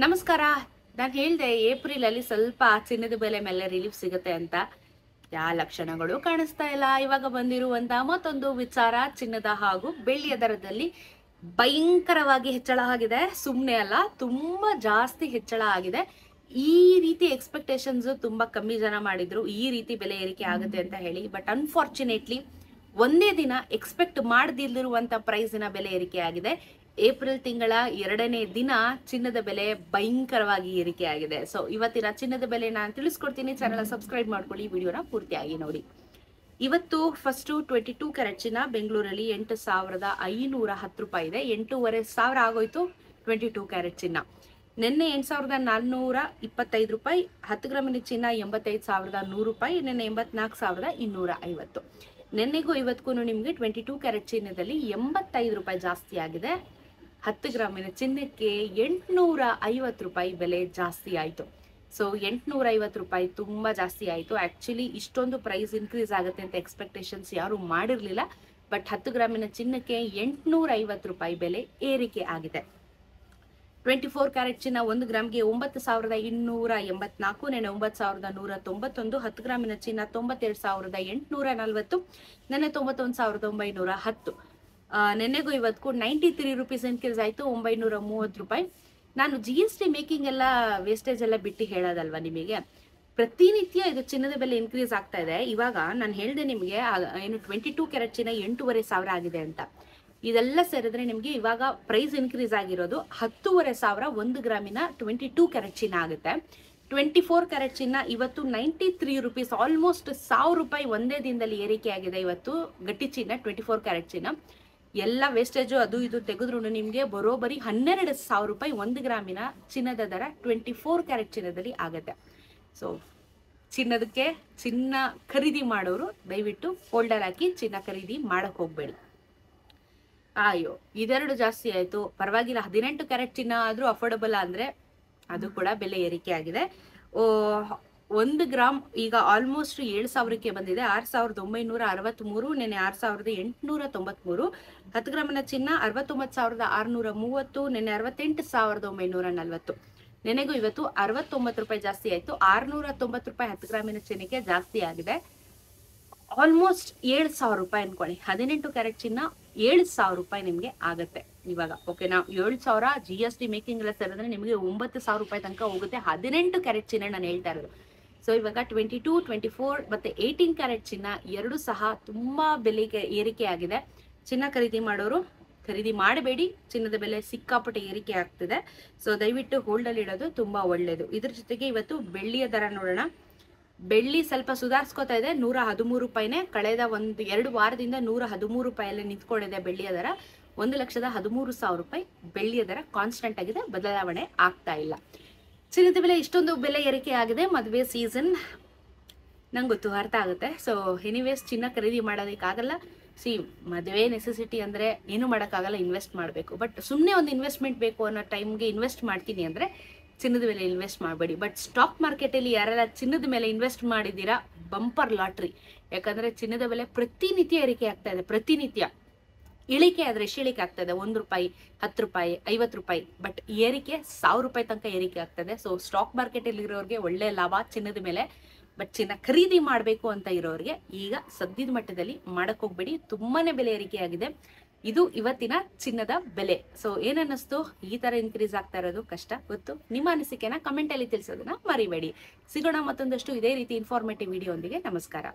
ನಮಸ್ಕಾರ. ನಾನು ಹೇಳಿದೆ ಏಪ್ರಿಲ್ ಅಲ್ಲಿ ಸ್ವಲ್ಪ ಚಿನ್ನದ ಬೆಲೆ ಮೇಲೆ ರಿಲೀಫ್ ಸಿಗುತ್ತೆ ಅಂತ. ಯಾವ ಲಕ್ಷಣಗಳು ಕಾಣಿಸ್ತಾ ಇಲ್ಲ. ಇವಾಗ ಬಂದಿರುವಂತ ಮತ್ತೊಂದು ವಿಚಾರ, ಚಿನ್ನದ ಹಾಗೂ ಬೆಳ್ಳಿಯ ದರದಲ್ಲಿ ಭಯಂಕರವಾಗಿ ಹೆಚ್ಚಳ ಆಗಿದೆ. ಸುಮ್ಮನೆ ಅಲ್ಲ, ತುಂಬಾ ಜಾಸ್ತಿ ಹೆಚ್ಚಳ ಆಗಿದೆ. ಈ ರೀತಿ ಎಕ್ಸ್ಪೆಕ್ಟೇಷನ್ಸ್ ತುಂಬಾ ಕಮ್ಮಿ ಜನ ಮಾಡಿದ್ರು, ಈ ರೀತಿ ಬೆಲೆ ಏರಿಕೆ ಆಗುತ್ತೆ ಅಂತ ಹೇಳಿ. ಬಟ್ ಅನ್ಫಾರ್ಚುನೇಟ್ಲಿ ಒಂದೇ ದಿನ ಎಕ್ಸ್ಪೆಕ್ಟ್ ಮಾಡದಿರುವಂತ ಪ್ರೈಸಿನ ಬೆಲೆ ಏರಿಕೆ ಆಗಿದೆ. ಏಪ್ರಿಲ್ ತಿಂಗಳ 2ನೇ ದಿನ ಚಿನ್ನದ ಬೆಲೆ ಭಯಂಕರವಾಗಿ ಏರಿಕೆ ಆಗಿದೆ. ಸೊ ಇವತ್ತಿನ ಚಿನ್ನದ ಬೆಲೆ ನಾನು ತಿಳಿಸ್ಕೊಡ್ತೀನಿ. ಚಾನಲ್ ಸಬ್ಸ್ಕ್ರೈಬ್ ಮಾಡ್ಕೊಳ್ಳಿ, ವಿಡಿಯೋನ ಪೂರ್ತಿಯಾಗಿ ನೋಡಿ. ಇವತ್ತು ಫಸ್ಟ್ 22 ಕ್ಯಾರೆಟ್ ಚಿನ್ನ ಬೆಂಗಳೂರಲ್ಲಿ 8,510 ರೂಪಾಯಿ ಇದೆ. 8,500 ಆಗೋಯ್ತು 22 ಕ್ಯಾರೆಟ್ ಚಿನ್ನ. ನಿನ್ನೆ 8,425 ರೂಪಾಯಿ. 10 ಗ್ರಾಮಿನ ಚಿನ್ನ 85,100 ರೂಪಾಯಿ. ನಿನ್ನೆ 84,250. ನಿನ್ನೆಗೂ ಇವತ್ತಿಗೂ ನಿಮಗೆ 22 ಕ್ಯಾರೆಟ್ ಚಿನ್ನದಲ್ಲಿ 85 ರೂಪಾಯಿ ಜಾಸ್ತಿ ಆಗಿದೆ. 10 ಗ್ರಾಮಿನ ಚಿನ್ನಕ್ಕೆ 850 ರೂಪಾಯಿ ಬೆಲೆ ಜಾಸ್ತಿ ಆಯಿತು. ಸೊ 850 ರೂಪಾಯಿ ತುಂಬ ಜಾಸ್ತಿ ಆಯಿತು. ಆ್ಯಕ್ಚುಲಿ ಇಷ್ಟೊಂದು ಪ್ರೈಸ್ ಇನ್ಕ್ರೀಸ್ ಆಗುತ್ತೆ ಅಂತ ಎಕ್ಸ್ಪೆಕ್ಟೇಷನ್ಸ್ ಯಾರು ಮಾಡಿರಲಿಲ್ಲ. ಬಟ್ 10 ಗ್ರಾಮಿನ ಚಿನ್ನಕ್ಕೆ 850 ರೂಪಾಯಿ ಬೆಲೆ ಏರಿಕೆ ಆಗಿದೆ. 24 ಕ್ಯಾರೆಟ್ ಚಿನ್ನ 1 ಗ್ರಾಮ್ಗೆ 9,284, ನೆನೆ 9,191. 10 ಗ್ರಾಮಿನ ಚಿನ್ನ 92,840, ನೆನೆ 91,910. ನೆನ್ನೆಗೂ ಇವತ್ತಿಗೂ 93 ರುಪೀಸ್ ಇನ್ಕ್ರೀಸ್ ಆಯಿತು, 930 ರೂಪಾಯಿ. ನಾನು GST ಮೇಕಿಂಗ್ ಎಲ್ಲ ವೇಸ್ಟೇಜ್ ಎಲ್ಲ ಬಿಟ್ಟು ಹೇಳೋದಲ್ವಾ ನಿಮಗೆ. ಪ್ರತಿನಿತ್ಯ ಇದು ಚಿನ್ನದ ಬೆಲೆ ಇನ್ಕ್ರೀಸ್ ಆಗ್ತಾ ಇದೆ. ಇವಾಗ ನಾನು ಹೇಳಿದೆ ನಿಮಗೆ ಏನು 22 ಕ್ಯಾರೆಟ್ ಚಿನ್ನ 8,500 ಆಗಿದೆ ಅಂತ. ಇದೆಲ್ಲ ಸೇರಿದ್ರೆ ನಿಮಗೆ ಇವಾಗ ಪ್ರೈಸ್ ಇನ್ಕ್ರೀಸ್ ಆಗಿರೋದು 10,500 1 ಗ್ರಾಮಿನ 22 ಕ್ಯಾರೆಟ್ ಚಿನ್ನ ಆಗುತ್ತೆ. 24 ಕ್ಯಾರೆಟ್ ಚಿನ್ನ ಇವತ್ತು 93 ರುಪೀಸ್, ಆಲ್ಮೋಸ್ಟ್ 1,000 ರೂಪಾಯಿ ಒಂದೇ ದಿನದಲ್ಲಿ ಏರಿಕೆ ಆಗಿದೆ. ಇವತ್ತು ಗಟ್ಟಿ ಚಿನ್ನ 24 ಕ್ಯಾರೆಟ್ ಚಿನ್ನ ಎಲ್ಲ ವೇಸ್ಟೇಜು ಅದು ಇದು ತೆಗೆದ್ರು ನಿಮಗೆ ಬರೋಬರಿ 12,000 ರೂಪಾಯಿ 1 ಗ್ರಾಮಿನ ಚಿನ್ನದ ದರ 24 ಕ್ಯಾರೆಟ್ ಚಿನ್ನದಲ್ಲಿ ಆಗುತ್ತೆ. ಸೊ ಚಿನ್ನ ಖರೀದಿ ಮಾಡೋರು ದಯವಿಟ್ಟು ಹೋಲ್ಡರ್ ಹಾಕಿ ಚಿನ್ನ ಖರೀದಿ ಮಾಡಕ್ ಹೋಗ್ಬೇಡಿ. ಅಯ್ಯೋ ಇದೆರಡು ಜಾಸ್ತಿ ಆಯ್ತು, ಪರವಾಗಿಲ್ಲ. 18 ಕ್ಯಾರೆಟ್ ಚಿನ್ನ ಆದ್ರೂ ಅಫೋರ್ಡಬಲ್ ಅಂದ್ರೆ ಅದು ಕೂಡ ಬೆಲೆ ಏರಿಕೆ ಆಗಿದೆ. 1 ಗ್ರಾಮ್ ಈಗ ಆಲ್ಮೋಸ್ಟ್ 7,000ಕ್ಕೆ ಬಂದಿದೆ. 6,963, ನೆನೆ 6,893. 10 ಗ್ರಾಮಿನ ಚಿನ್ನ 69,630, ನೆನೆ 68,940. ನೆನೆಗೂ ಇವತ್ತು 69 ರೂಪಾಯಿ ಜಾಸ್ತಿ ಆಯ್ತು. 690 ರೂಪಾಯಿ 10 ಗ್ರಾಮಿನ ಚಿನ್ನಕ್ಕೆ ಜಾಸ್ತಿ ಆಗಿದೆ. ಆಲ್ಮೋಸ್ಟ್ 7,000 ರೂಪಾಯಿ ಅನ್ಕೊಳ್ಳಿ. 18 ಕ್ಯಾರೆಟ್ ಚಿನ್ನ 7,000 ರೂಪಾಯಿ ನಿಮಗೆ ಆಗತ್ತೆ ಇವಾಗ. ಓಕೆನಾ, 7,000 GST ಮೇಕಿಂಗ್ ಎಲ್ಲ ಸೇರಿದ್ರೆ ನಿಮಗೆ 9,000 ರೂಪಾಯಿ ತನಕ ಹೋಗುತ್ತೆ. 18 ಕ್ಯಾರೆಟ್ ಚಿನ್ನ ನಾನು ಹೇಳ್ತಾ ಇರೋದು. ಸೊ ಇವಾಗ 22, 24 ಮತ್ತೆ 18 ಕ್ಯಾರೆಟ್ ಚಿನ್ನ ಎರಡು ಸಹ ತುಂಬಾ ಬೆಲೆಗೆ ಏರಿಕೆ ಆಗಿದೆ. ಚಿನ್ನ ಖರೀದಿ ಮಾಡೋರು ಖರೀದಿ ಮಾಡಬೇಡಿ, ಚಿನ್ನದ ಬೆಲೆ ಸಿಕ್ಕಾಪಟ್ಟೆ ಏರಿಕೆ ಆಗ್ತಿದೆ. ಸೊ ದಯವಿಟ್ಟು ಹೋಲ್ಡಲ್ಲಿ ಇಡೋದು ತುಂಬಾ ಒಳ್ಳೇದು. ಇದ್ರ ಜೊತೆಗೆ ಇವತ್ತು ಬೆಳ್ಳಿಯ ದರ ನೋಡೋಣ. ಬೆಳ್ಳಿ ಸ್ವಲ್ಪ ಸುಧಾರಿಸ್ಕೋತಾ ಇದೆ. 113 ರೂಪಾಯಿನೇ. ಕಳೆದ 1-2 ವಾರದಿಂದ 113 ರೂಪಾಯಲ್ಲಿ ನಿಂತ್ಕೊಂಡಿದೆ ಬೆಳ್ಳಿಯ ದರ. 1,13,000 ರೂಪಾಯಿ ಬೆಳ್ಳಿಯ ದರ ಕಾನ್ಸ್ಟೆಂಟ್ ಆಗಿದೆ, ಬದಲಾವಣೆ ಆಗ್ತಾ ಇಲ್ಲ. ಚಿನ್ನದ ಬೆಲೆ ಇಷ್ಟೊಂದು ಬೆಲೆ ಏರಿಕೆ ಆಗಿದೆ. ಮದುವೆ ಸೀಸನ್ ನಂಗೆ ಗೊತ್ತು, ಅರ್ಥ ಆಗುತ್ತೆ. ಸೊ ಎನಿವೇಸ್ ಚಿನ್ನ ಖರೀದಿ ಮಾಡೋದಕ್ಕಾಗಲ್ಲ. ಮದುವೆ ನೆಸೆಸಿಟಿ ಅಂದರೆ ಏನು ಮಾಡೋಕ್ಕಾಗಲ್ಲ, ಇನ್ವೆಸ್ಟ್ ಮಾಡಬೇಕು. ಬಟ್ ಸುಮ್ಮನೆ ಒಂದು ಇನ್ವೆಸ್ಟ್ಮೆಂಟ್ ಬೇಕು ಅನ್ನೋ ಟೈಮ್ಗೆ ಇನ್ವೆಸ್ಟ್ ಮಾಡ್ತೀನಿ ಅಂದರೆ ಚಿನ್ನದ ಮೇಲೆ ಇನ್ವೆಸ್ಟ್ ಮಾಡಬೇಡಿ. ಬಟ್ ಸ್ಟಾಕ್ ಮಾರ್ಕೆಟಲ್ಲಿ ಯಾರೆಲ್ಲ ಚಿನ್ನದ ಮೇಲೆ ಇನ್ವೆಸ್ಟ್ ಮಾಡಿದ್ದೀರಾ, ಬಂಪರ್ ಲಾಟ್ರಿ. ಯಾಕಂದರೆ ಚಿನ್ನದ ಬೆಲೆ ಪ್ರತಿನಿತ್ಯ ಏರಿಕೆ ಆಗ್ತಾ ಇದೆ. ಪ್ರತಿನಿತ್ಯ ಇಳಿಕೆ ಆದರೆ ಇಳಿಕೆ ಆಗ್ತದೆ. 1 ರೂಪಾಯಿ, 10 ರೂಪಾಯಿ, 50 ರೂಪಾಯಿ. ಬಟ್ ಏರಿಕೆ 1,000 ರೂಪಾಯಿ ತನಕ ಏರಿಕೆ ಆಗ್ತದೆ. ಸೊ ಸ್ಟಾಕ್ ಮಾರ್ಕೆಟಲ್ಲಿ ಇರೋರಿಗೆ ಒಳ್ಳೆ ಲಾಭ ಚಿನ್ನದ ಮೇಲೆ. ಬಟ್ ಚಿನ್ನ ಖರೀದಿ ಮಾಡಬೇಕು ಅಂತ ಇರೋರಿಗೆ ಈಗ ಸದ್ಯದ ಮಟ್ಟದಲ್ಲಿ ಮಾಡಕ್ ಹೋಗ್ಬೇಡಿ, ತುಂಬಾನೇ ಬೆಲೆ ಏರಿಕೆ ಆಗಿದೆ. ಇದು ಇವತ್ತಿನ ಚಿನ್ನದ ಬೆಲೆ. ಸೊ ಏನನ್ನಿಸ್ತು, ಈ ತರ ಇನ್ಕ್ರೀಸ್ ಆಗ್ತಾ ಇರೋದು ಕಷ್ಟ ಗೊತ್ತು. ನಿಮ್ಮ ಅನಿಸಿಕೆನ ಕಮೆಂಟ್ ಅಲ್ಲಿ ತಿಳಿಸೋದನ್ನ ಮರಿಬೇಡಿ. ಸಿಗೋಣ ಮತ್ತೊಂದಷ್ಟು ಇದೇ ರೀತಿ ಇನ್ಫಾರ್ಮೇಟಿವ್ ವಿಡಿಯೋ ಒಂದಿಗೆ. ನಮಸ್ಕಾರ.